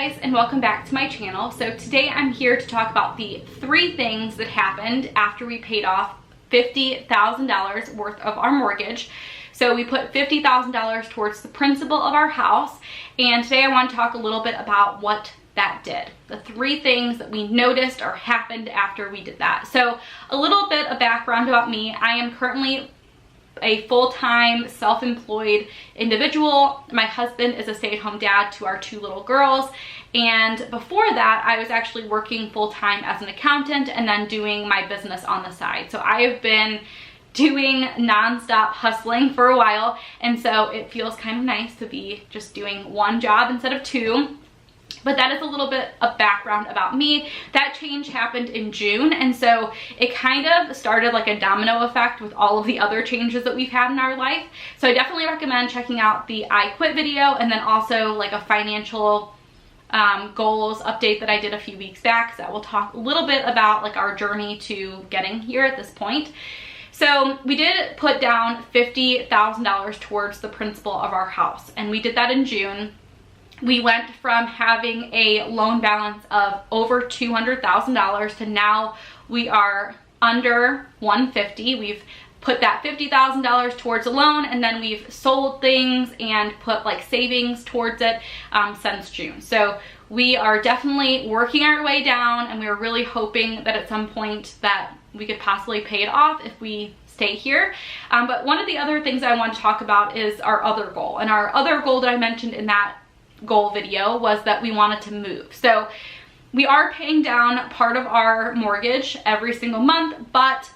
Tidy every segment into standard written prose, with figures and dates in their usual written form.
guys, and welcome back to my channel. So today I'm here to talk about the 3 things that happened after we paid off $50,000 worth of our mortgage. So we put $50,000 towards the principal of our house, and today I want to talk a little bit about what that did. The 3 things that we noticed or happened after we did that. So a little bit of background about me. I am currently a full-time self-employed individual. My husband is a stay-at-home dad to our 2 little girls, and before that I was actually working full-time as an accountant and then doing my business on the side. So I have been doing non-stop hustling for a while, and so it feels kind of nice to be just doing 1 job instead of 2. But that is a little bit of background about me. That change happened in June, and so it kind of started like a domino effect with all of the other changes that we've had in our life. So I definitely recommend checking out the I Quit video, and then also like a financial goals update that I did a few weeks back. So I will talk a little bit about like our journey to getting here at this point. So we did put down $50,000 towards the principal of our house, and we did that in June. We went from having a loan balance of over $200,000 to now we are under $150,000. We've put that $50,000 towards a loan, and then we've sold things and put like savings towards it since June. So we are definitely working our way down, and we are really hoping that at some point that we could possibly pay it off if we stay here. But one of the other things I want to talk about is our other goal. And our other goal that I mentioned in that goal video was that we wanted to move. So we are paying down part of our mortgage every single month, but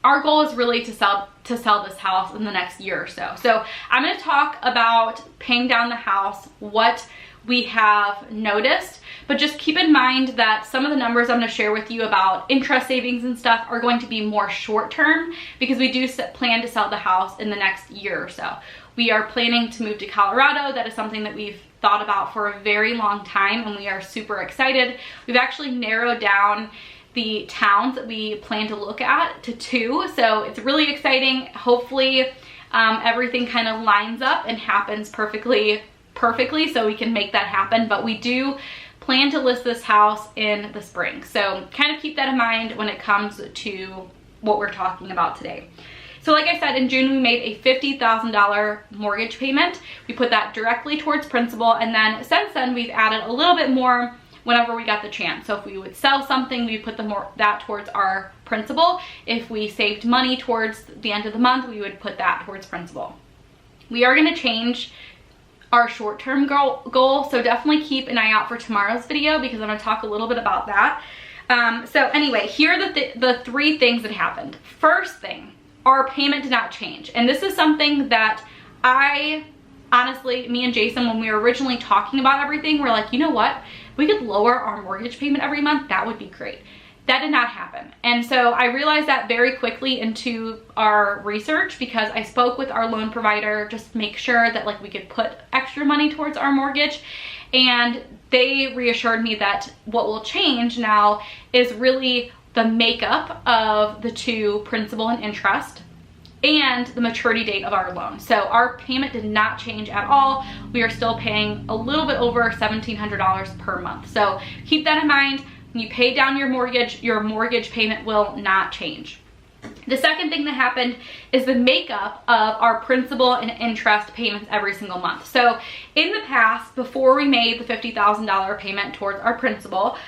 our goal is really to sell this house in the next year or so. So I'm going to talk about paying down the house, what we have noticed, but just keep in mind that some of the numbers I'm going to share with you about interest savings and stuff are going to be more short term, because we do plan to sell the house in the next year or so. We are planning to move to Colorado. That is something that we've thought about for a very long time, and we are super excited. We've actually narrowed down the towns that we plan to look at to 2, so it's really exciting. Hopefully everything kind of lines up and happens perfectly so we can make that happen. But we do plan to list this house in the spring, so kind of keep that in mind when it comes to what we're talking about today. So like I said, in June we made a $50,000 mortgage payment. We put that directly towards principal, and then since then we've added a little bit more whenever we got the chance. So if we would sell something, we put that towards our principal. If we saved money towards the end of the month, we would put that towards principal. We are going to change our short-term goal, so definitely keep an eye out for tomorrow's video, because I'm going to talk a little bit about that. So anyway, here are the 3 things that happened. First thing, our payment did not change. And this is something that honestly, me and Jason, when we were originally talking about everything, we're like, you know what? If we could lower our mortgage payment every month, that would be great. That did not happen. And so I realized that very quickly into our research, because I spoke with our loan provider just to make sure that like we could put extra money towards our mortgage. And they reassured me that what will change now is really the makeup of the 2, principal and interest, and the maturity date of our loan. So our payment did not change at all. We are still paying a little bit over $1,700 per month. So keep that in mind. When you pay down your mortgage payment will not change. The second thing that happened is the makeup of our principal and interest payments every single month. So in the past, before we made the $50,000 payment towards our principal,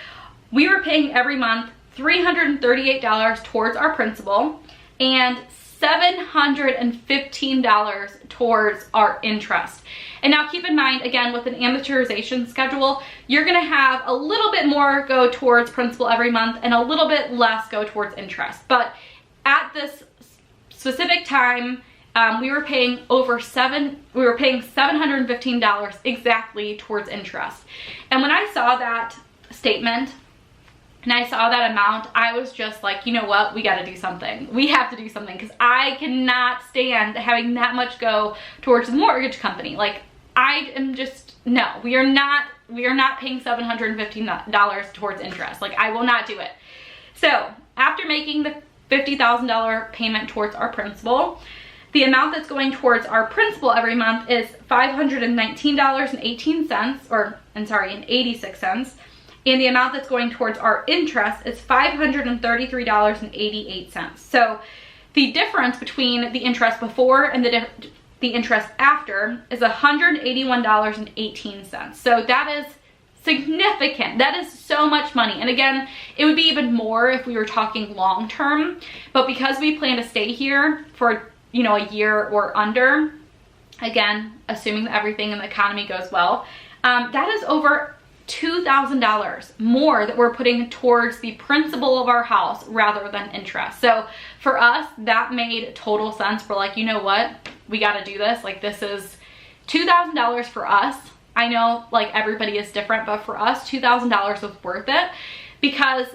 we were paying every month $338 towards our principal and $715 towards our interest. And now keep in mind, again, with an amortization schedule, you're gonna have a little bit more go towards principal every month and a little bit less go towards interest. But at this specific time, we were paying $715 exactly towards interest. And when I saw that statement and I saw that amount, I was just like, you know what, we gotta do something. We have to do something, because I cannot stand having that much go towards the mortgage company. Like, I am just, no, we are not paying $715 towards interest. Like, I will not do it. So after making the $50,000 payment towards our principal, The amount that's going towards our principal every month is $519.18, and 86 cents. And the amount that's going towards our interest is $533.88. So the difference between the interest before and the interest after is $181.18. So that is significant. That is so much money. And again, it would be even more if we were talking long term, but because we plan to stay here for, you know, a year or under, again, assuming that everything in the economy goes well, that is over $2,000 more that we're putting towards the principal of our house rather than interest. So for us, that made total sense. We're like, you know what? We got to do this. Like, this is $2,000 for us. I know like everybody is different, but for us, $2,000 was worth it because,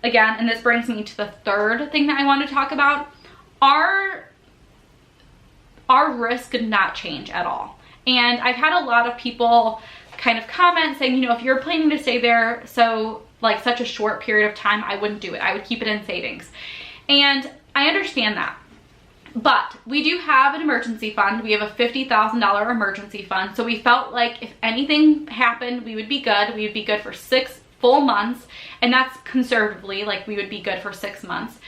again, and this brings me to the third thing that I want to talk about, our risk did not change at all. And I've had a lot of people kind of comment saying, you know, if you're planning to stay there so like such a short period of time, I wouldn't do it. I would keep it in savings. And I understand that. But we do have an emergency fund. We have a $50,000 emergency fund. So we felt like if anything happened, we would be good. We would be good for 6 full months. And that's conservatively, like we would be good for 6 months.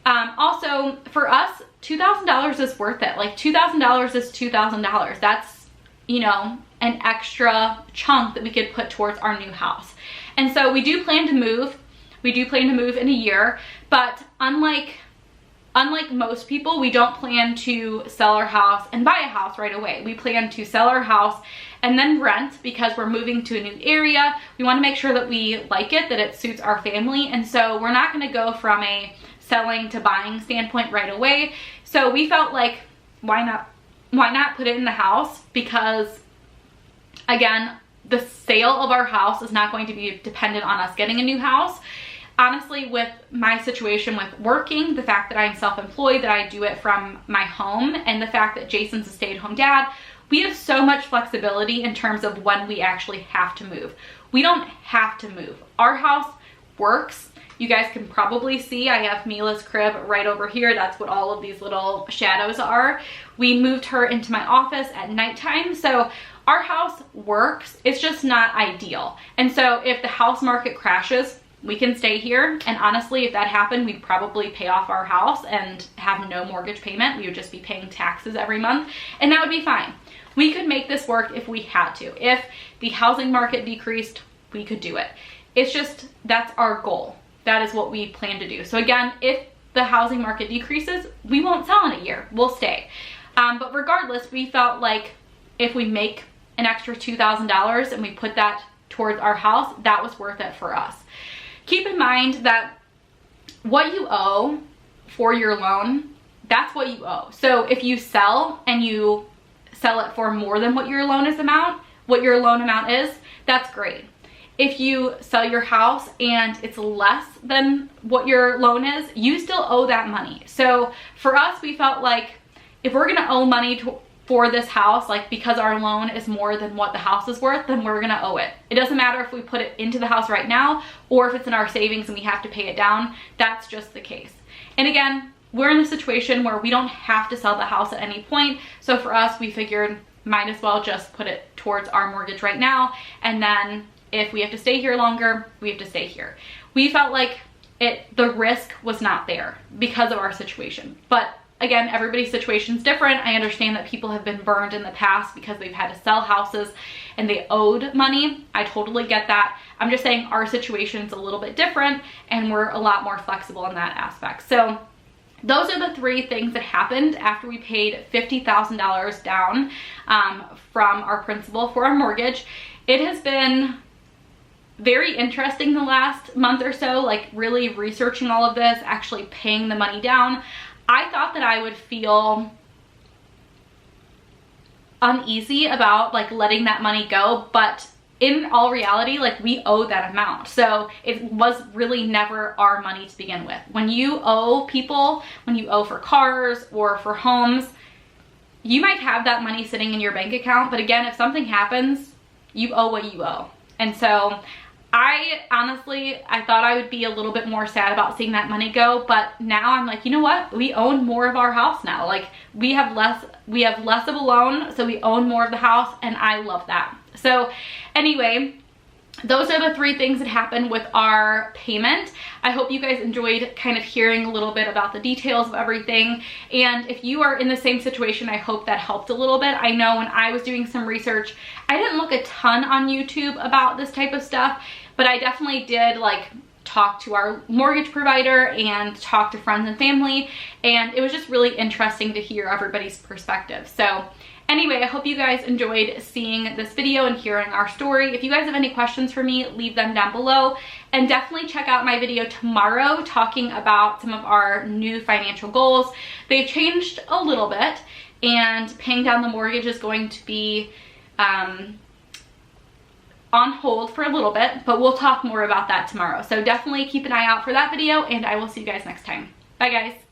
Also, for us, $2,000 is worth it. Like $2,000 is $2,000. That's, you know, an extra chunk that we could put towards our new house. And so we do plan to move. We do plan to move in a year. But unlike most people, we don't plan to sell our house and buy a house right away. We plan to sell our house and then rent because we're moving to a new area. We want to make sure that we like it, that it suits our family. And so we're not going to go from a selling to buying standpoint right away. So we felt like, why not put it in the house? Because again, the sale of our house is not going to be dependent on us getting a new house. Honestly, with my situation with working, the fact that I'm self-employed, that I do it from my home, and the fact that Jason's a stay-at-home dad, we have so much flexibility in terms of when we actually have to move. We don't have to move. Our house works. You guys can probably see I have Mila's crib right over here. That's what all of these little shadows are. We moved her into my office at nighttime, so our house works. It's just not ideal. And so if the house market crashes, we can stay here. And honestly, if that happened, we'd probably pay off our house and have no mortgage payment. We would just be paying taxes every month, and that would be fine. We could make this work if we had to. If the housing market decreased, we could do it. It's just, that's our goal. That is what we plan to do. So again, if the housing market decreases, we won't sell in a year. We'll stay. But regardless, we felt like if we make an extra $2,000 and we put that towards our house, that was worth it for us. Keep in mind that what you owe for your loan, that's what you owe. So if you sell and you sell it for more than what your loan amount is, that's great. If you sell your house and it's less than what your loan is, you still owe that money. So for us, we felt like if we're gonna owe money for this house, like because our loan is more than what the house is worth, then we're gonna owe it. It doesn't matter if we put it into the house right now or if it's in our savings and we have to pay it down. That's just the case. And again, we're in a situation where we don't have to sell the house at any point. So for us, we figured might as well just put it towards our mortgage right now. And then if we have to stay here longer, we have to stay here. We felt like the risk was not there because of our situation. But again, everybody's situation is different. I understand that people have been burned in the past because they've had to sell houses and they owed money. I totally get that. I'm just saying our situation's a little bit different and we're a lot more flexible in that aspect. So those are the 3 things that happened after we paid $50,000 down from our principal for our mortgage. It has been very interesting the last month or so, like really researching all of this, actually paying the money down. I thought that I would feel uneasy about like letting that money go, but in all reality, like we owe that amount. So it was really never our money to begin with. When you owe people, when you owe for cars or for homes, you might have that money sitting in your bank account, but again, if something happens, you owe what you owe. And so I honestly, I thought I would be a little bit more sad about seeing that money go, but now I'm like, you know what? We own more of our house now. Like we have less of a loan, so we own more of the house, and I love that. So anyway, those are the 3 things that happened with our payment. I hope you guys enjoyed kind of hearing a little bit about the details of everything. And if you are in the same situation, I hope that helped a little bit. I know when I was doing some research, I didn't look a ton on YouTube about this type of stuff, but I definitely did like talk to our mortgage provider and talk to friends and family. And it was just really interesting to hear everybody's perspective. So anyway, I hope you guys enjoyed seeing this video and hearing our story. If you guys have any questions for me, leave them down below. And definitely check out my video tomorrow talking about some of our new financial goals. They've changed a little bit, and paying down the mortgage is going to be on hold for a little bit, but we'll talk more about that tomorrow. So definitely keep an eye out for that video, and I will see you guys next time. Bye guys.